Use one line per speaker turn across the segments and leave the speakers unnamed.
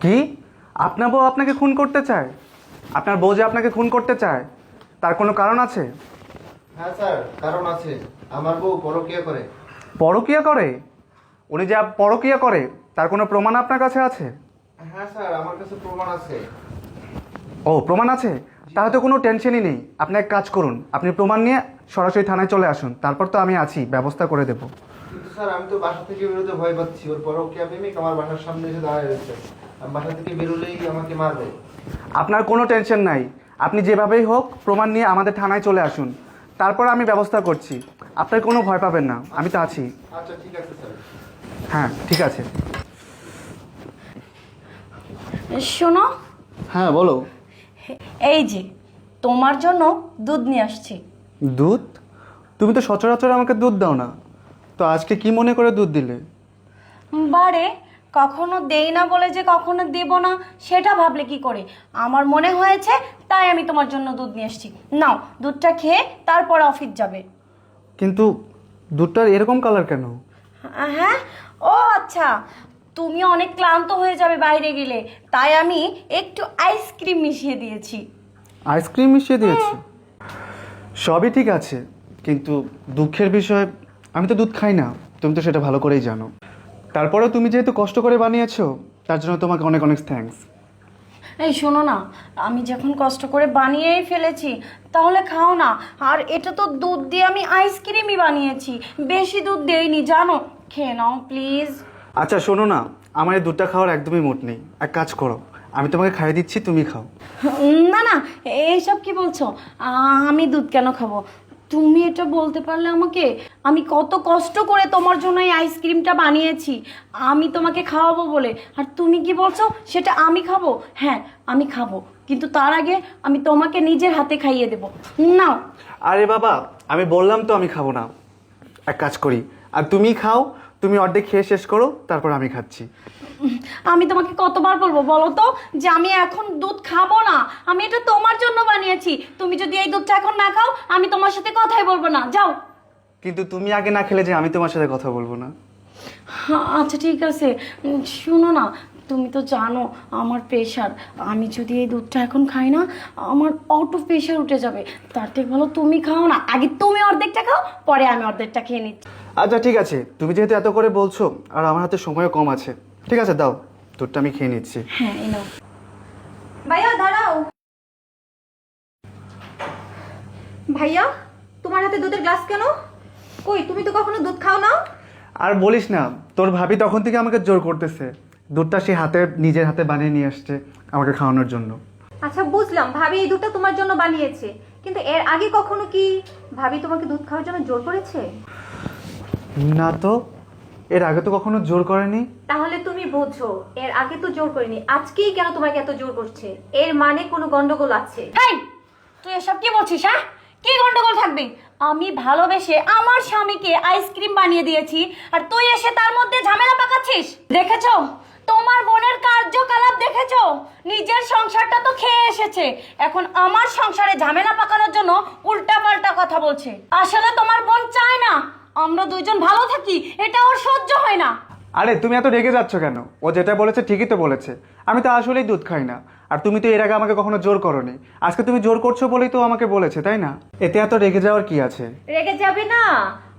কি? আপনার বউ আপনাকে খুন করতে চায়? আপনার বউ যে আপনাকে খুন করতে চায় তার কোনো কারণ আছে?
হ্যাঁ স্যার, কারণ আছে। আমার বউ পরকীয়া করে।
পরকীয়া করে? উনি যে পরকীয়া করে তার কোনো প্রমাণ আপনার কাছে আছে?
হ্যাঁ স্যার, আমার কাছে প্রমাণ আছে।
ও, প্রমাণ আছে? তাহলে তো কোনো টেনশনই নেই। আপনি এক কাজ করুন, আপনি প্রমাণ নিয়ে সরাসরি থানায় চলে আসুন, তারপর তো আমি আছি, ব্যবস্থা করে দেব।
কিন্তু স্যার, আমি তো বাসা থেকে বেরোতে ভয় পাচ্ছি। ওর পরকীয়া প্রেমিক আমার বাসার সামনে এসে দাঁড়ায় রয়েছে। আমি বাসা থেকে বেরোলেই আমাকে মারবে।
আপনার কোনো টেনশন নাই, আপনি যেভাবেই হোক প্রমাণ নিয়ে আমাদের থানায় চলে আসুন, তারপর আমি ব্যবস্থা করছি। আপনার কোনো ভয় পাবেন না, আমি তো আছি।
আচ্ছা ঠিক আছে স্যার।
হ্যাঁ ঠিক আছে।
শোনো,
হ্যাঁ বলো।
এই যে তোমার জন্য দুধ নিয়ে আসছি।
দুধ? তুমি তো সচরাচর আমাকে দুধ দাও না, তো আজকে কি মনে করে দুধ দিলে?
বারে, কখনো দেই না বলে যে কখনো দেব না সেটা ভাবলে কি করে? আমার মনে হয়েছে তাই আমি তোমার জন্য দুধ নিয়ে আসছি। নাও, দুধটা খেয়ে তারপর অফিস যাবে।
কিন্তু দুধটার এরকম কালার কেন?
হ্যাঁ, ও আচ্ছা, তুমি অনেক ক্লান্ত হয়ে যাবে বাইরে গেলে, তাই আমি একটু আইসক্রিম মিশিয়ে দিয়েছি।
আইসক্রিম মিশিয়ে দিয়েছি? সবই ঠিক আছে, কিন্তু দুঃখের বিষয় আমি তো দুধ খাই না, তুমি তো সেটা ভালো করেই জানো। তারপরেও তুমি যেহেতু কষ্ট করে বানিয়েছো তার জন্য তোমাকে অনেক অনেক থ্যাঙ্কস।
এই শোনো না, আমি যখন কষ্ট করে বানিয়েই ফেলেছি তাহলে খাও না। আর এটা তো দুধ দিয়ে আমি আইসক্রিমই বানিয়েছি, বেশি দুধ দেইনি জানো। খেয়ে নাও প্লিজ।
আচ্ছা শোনো না, আমার এই দুধটা খাওয়ার একদমই মুড নেই। এক কাজ করো, আমি তোমাকে খাইয়ে দিচ্ছি, তুমি খাও।
না না, এইসব কি বলছো? আমি দুধ কেন খাবো? তুমি এটা বলতে পারলে আমাকে, আমি কত কষ্ট করে তোমার জন্য এই আইসক্রিমটা বানিয়েছি আমি তোমাকে খাওয়াবো বলে, আর তুমি কি বলছো সেটা আমি খাবো? হ্যাঁ আমি খাবো, কিন্তু তার আগে আমি তোমাকে নিজের হাতে খাইয়ে দেবো। নাও।
আরে বাবা, আমি বললাম তো আমি খাবো না। এক কাজ করি, আর তুমি খাও, তুমি অর্ধেক খেয়ে শেষ করো, তারপর আমি খাচ্ছি।
আমি তোমাকে কতবার বলবো বলো তো যে আমি এখন দুধ খাবো না? আমি এটা তোমার জন্য বানিয়েছি, তুমি যদি এই দুধটা এখন না খাও আমি তোমার সাথে কথাই বলবো না, যাও।
কিন্তু তুমি আগে না খেলে যে আমি তোমার সাথে কথা বলবো না?
আচ্ছা ঠিক আছে, শোনো না, তুমি তো জানো আমার প্রেশার, আমি যদি এই দুধটা এখন খাই না আমার অটো প্রেশার উঠে যাবে। তার থেকে ভালো তুমি খাও না, আগে তুমি অর্ধেকটা খাও, পরে আমি অর্ধেকটা খেয়ে নিচ্ছি।
আচ্ছা ঠিক আছে, তুমি যেহেতু এত করে বলছো আর আমার হাতে সময়ও কম আছে, ঠিক আছে দাও, দুধটা আমি খেয়ে নিচ্ছি।
হ্যাঁ এই নাও।
ভাইয়া দাঁড়াও। ভাইয়া, তোমার হাতে দুধের গ্লাস কেন? কই, তুমি তো কখনো দুধ খাও না।
আর বলিস না, তোর ভাবি তখন থেকে আমাকে জোর করতেছে, দুধটা সে নিজের হাতে বানিয়ে নিয়ে আসছে আমাকে খাওয়ানোর জন্য।
আচ্ছা বুঝলাম, ভাবি এই দুধটা তোমার জন্য বানিয়েছে, কিন্তু এর আগে কখনো কি ভাবি তোমাকে দুধ খাওয়ার জন্য জোর করেছে?
না তো, এর আগে তো কখনো জোর করেনি।
তাহলে তুমি বোঝো, এর আগে তো জোর করেনি, আজকেই কেন তোমাকে এত জোর করছে? এর মানে কোনো গন্ডগোল আছে।
হেই, তুই এসব কি বলছিস? হ্যাঁ, কি গন্ডগোল থাকবে? আমি ভালোবেসে আমার স্বামীকে আইসক্রিম বানিয়ে দিয়েছি আর তুই এসে তার মধ্যে ঝামেলা পাকাচ্ছিস। দেখেছো তোমার বোনের কার্যকলাপ? দেখেছো নিজের সংসারটা তো খেয়ে এসেছে, এখন আমার সংসারে ঝামেলা পাকানোর জন্য উল্টাপাল্টা কথা বলছে। আসলে তোমার বোন চায় না আমরা দুইজন ভালো থাকি, এটা ওর সহ্য হয় না।
আরে তুমি এত রেগে যাচ্ছ কেন? ও যেটা বলেছে ঠিকই তো বলেছে, আমি তো আসলেই দুধ খাই না। আর তুমি তো এর আগে আমাকে কখনো জোর করোনি, আজকে তুমি জোর করছো বলেই তো আমাকে বলেছে, তাই না? এতে এত রেগে যাওয়ার কি আছে?
রেগে যাবে না?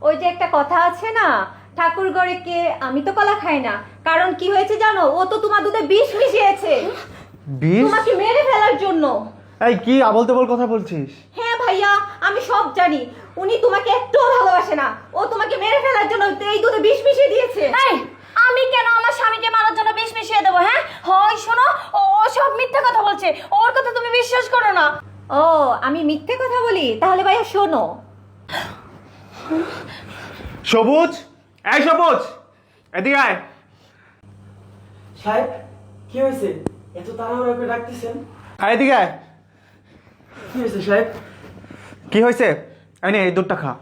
ওই যে একটা কথা আছে না, ঠাকুর ঘরে কে, আমি তো কলা খাই না। কারণ কি হয়েছে জানো? ও তো তোমার দুধে বিষ মিশিয়েছে
বিষ?
তোমাকে মেরে ফেলার জন্য।
এই কি আবল তাবল কথা বলছিস?
হ্যাঁ ভাইয়া, আমি সব জানি। উনি তোমাকে একটুও ভালোবাসে না, ও তোমাকে মেরে ফেলার জন্য এই দুধে বিষ মিশিয়ে দিয়েছে।
এই, আমি কেন আমার স্বামীকে মারার জন্য বিষ মিশিয়ে দেবো? হ্যাঁ হয় শোনো, ও সব মিথ্যা কথা বলছে, ওর কথা তুমি বিশ্বাস করো না।
ও, আমি মিথ্যে কথা বলি? তাহলে ভাইয়া শোনো।
সবুজ, এই সবুজ, এদিকে আয়।
সাহেব, কি হয়েছে? এত তাড়াহুড়া করে ডাকতেছেন?
আয় এদিকে আয়।
কি হয়েছে সাহেব?
কি হয়েছে? এই নে, এই দুধটা খা।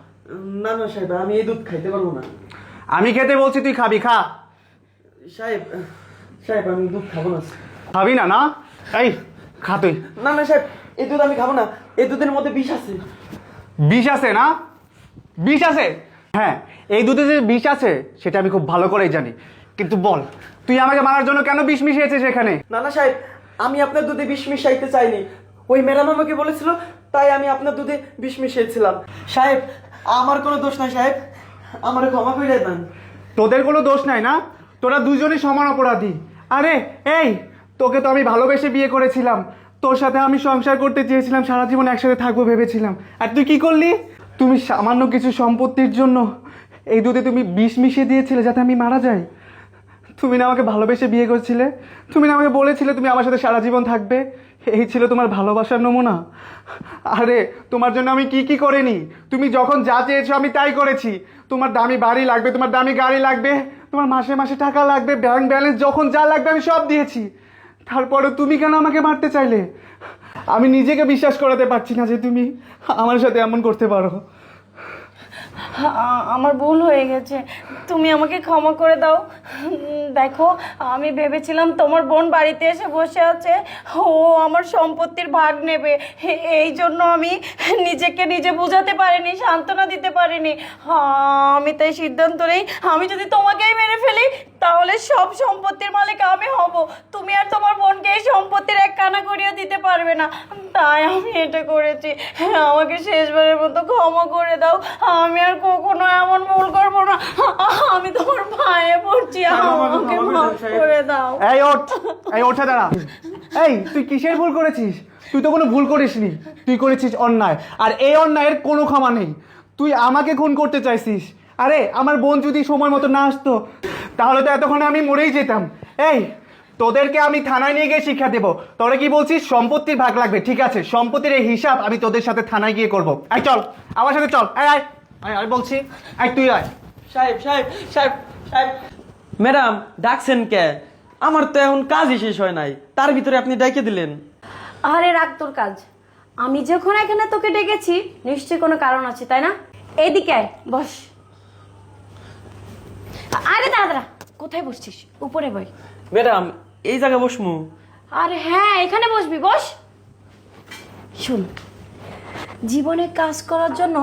না না সাহেব, আমি এই দুধ খাইতে পারবো না।
আমি খেতে বলছি, তুই খাবি, খা।
সাহেব, সাহেব আমি দুধ খাবো না।
খাবি না? না, এই খা তুই।
না না সাহেব, এই দুধ আমি খাবো না, এই দুধের মধ্যে বিষ আছে।
বিষ আছে না? বিষ আছে? হ্যাঁ, এই দুধে যে বিষ আছে সেটা আমি খুব ভালো করেই জানি। কিন্তু বল তুই আমাকে মারার জন্য কেন বিষ মিশিয়েছিস এখানে?
না না সাহেব, আমি আপনার দুধে বিষ মিশাইতে চাইনি। ওই ম্যাডাম আমাকে বলেছিল, তাই আমি আপনার দুধে বিষ মিশিয়েছিলাম। সাহেব, আমার কোনো দোষ নাই সাহেব, আমার ক্ষমা করে দেন।
তোদের কোনো দোষ নাই না? তোরা দুজনই সমান অপরাধী। আরে এই, তোকে তো আমি ভালোবেসে বিয়ে করেছিলাম, তোর সাথে আমি সংসার করতে চেয়েছিলাম, সারা জীবন একসাথে থাকবো ভেবেছিলাম। আর তুই কি করলি? তুমি সামান্য কিছু সম্পত্তির জন্য এই দুধে তুমি বিষ মিশিয়ে দিয়েছিলে যাতে আমি মারা যাই। তুমি না আমাকে ভালোবেসে বিয়ে করেছিলে? তুমি না আমাকে বলেছিলে তুমি আমার সাথে সারা জীবন থাকবে? এই ছিল তোমার ভালোবাসার নমুনা? আরে তোমার জন্য আমি কি কি করিনি? তুমি যখন যা চেয়েছো আমি তাই করেছি। তোমার দামি বাড়ি লাগবে, তোমার দামি গাড়ি লাগবে, তোমার মাসে মাসে টাকা লাগবে, ব্যাংক ব্যালেন্স যখন যা লাগবে আমি সব দিয়েছি। তারপরে তুমি কেন আমাকে মারতে চাইলে? আমি নিজেকে বিশ্বাস করাতে পারছি না যে তুমি আমার সাথে এমন করতে পারো।
আমার ভুল হয়ে গেছে, তুমি আমাকে ক্ষমা করে দাও। দেখো, আমি ভেবেছিলাম তোমার বোন বাড়িতে এসে বসে আছে, ও আমার সম্পত্তির ভাগ নেবে, এই জন্য আমি নিজেকে নিজে বোঝাতে পারিনি, সান্ত্বনা দিতে পারিনি। আমি তাই সিদ্ধান্ত নেই, আমি যদি তোমাকেই মেরে ফেলি তাহলে সব সম্পত্তির মালিক আমি হব, তুমি আর তোমার বোনকে এই সম্পত্তির এক কানা করিয়ে দিতে পারবে না। তাই আমি এটা করেছি, আমাকে শেষবারের মতো ক্ষমা করে দাও। আমি আর কখনো এমন ভুল করবো না। আমি তোমার পায়ে পড়ছি, আমাকে মাফ করে দাও।
এই ওঠ, এই ওঠে দাঁড়া। এই তুই কিসের ভুল করেছিস? তুই তো কোনো ভুল করিসনি, তুই করেছিস অন্যায়, আর এই অন্যায়ের কোনো ক্ষমা নেই। তুই আমাকে খুন করতে চাইছিস। আরে আমার বোন যদি সময় মতো না আসতো তাহলে তো এতক্ষণে আমি মরেই যেতাম। এই তোদেরকে আমি থানায় নিয়ে গিয়ে শিক্ষা দেবো। তোরা কি বলছিস সম্পত্তির ভাগ লাগবে? ঠিক আছে, সম্পত্তির এই হিসাব আমি তোদের সাথে থানায় গিয়ে করবো। আয় চল, আমার সাথে চল। আয় আয় আয় আয় বলছি, আয় তুই আয়।
সাহেব সাহেব সাহেব সাহেব, ম্যাডাম ডাকছেন কে? আমার তো এখন কাজই শেষ হয় নাই, তার ভিতরে আপনি ডাইকে দিলেন।
আরে রাখ তোর কাজ, আমি যখন এখানে তোকে ডেকেছি নিশ্চয়ই কোনো কারণ আছে, তাই না? এইদিকে আয়, বস। আরে দাঁড়া দাঁড়া, কোথায় বসছিস? উপরে বই।
ম্যাডাম এই জায়গায় বসমু?
আরে হ্যাঁ, এখানে বসবি, বস। শুন, জীবনে কাজ করার জন্য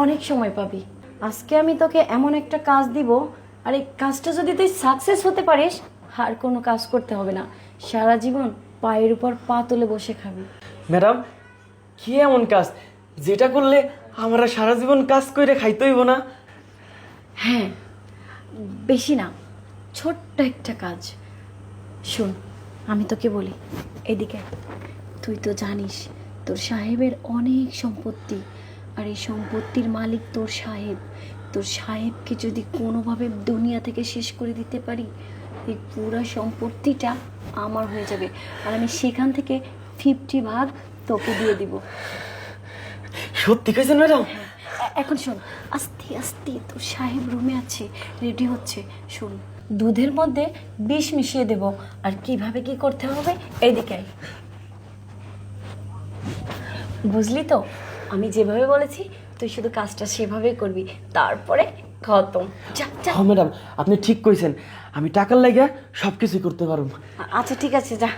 অনেক সময় পাবি। আজকে আমি তোকে এমন একটা কাজ দিব, আর এই কাজটা যদি তুই সাকসেস হতে পারিস আর কোনো কাজ করতে হবে না, সারা জীবন পায়ের উপর পা তুলে বসে খাবি।
ম্যাডাম কি এমন কাজ যেটা করলে আমরা সারা জীবন কাজ করে খাইতে হইব না?
হ্যাঁ, বেশি না, ছোট্ট একটা কাজ। শোন, আমি তোকে বলি, এদিকে তুই তো জানিস তোর সাহেবের অনেক সম্পত্তি, আর এই সম্পত্তির মালিক তোর সাহেব। তোর সাহেবকে যদি কোনোভাবে দুনিয়া থেকে শেষ করে দিতে পারি, এই পুরো সম্পত্তিটা আমার হয়ে যাবে, আর আমি সেখান থেকে 50 ভাগ তোকে দিয়ে দিব।
সত্যি কইছেন ম্যাডাম?
এখন শোন, আস্তে আস্তে তোর সাহেব রুমে আছে, রেডি হচ্ছে। শোন, দুধের মধ্যে বিষ মিশিয়ে দেব, আর কিভাবে কি করতে হবে এইদিকে আয়। বুঝলি তো, আমি যেভাবে বলেছি তুই শুধু কাজটা সেভাবেই করবি, তারপরে খতম। যা যা।
হ্যাঁ ম্যাডাম, আপনি ঠিক কইছেন, আমি টাকার লাগা সবকিছু করতে পারবো।
আচ্ছা ঠিক আছে, যা।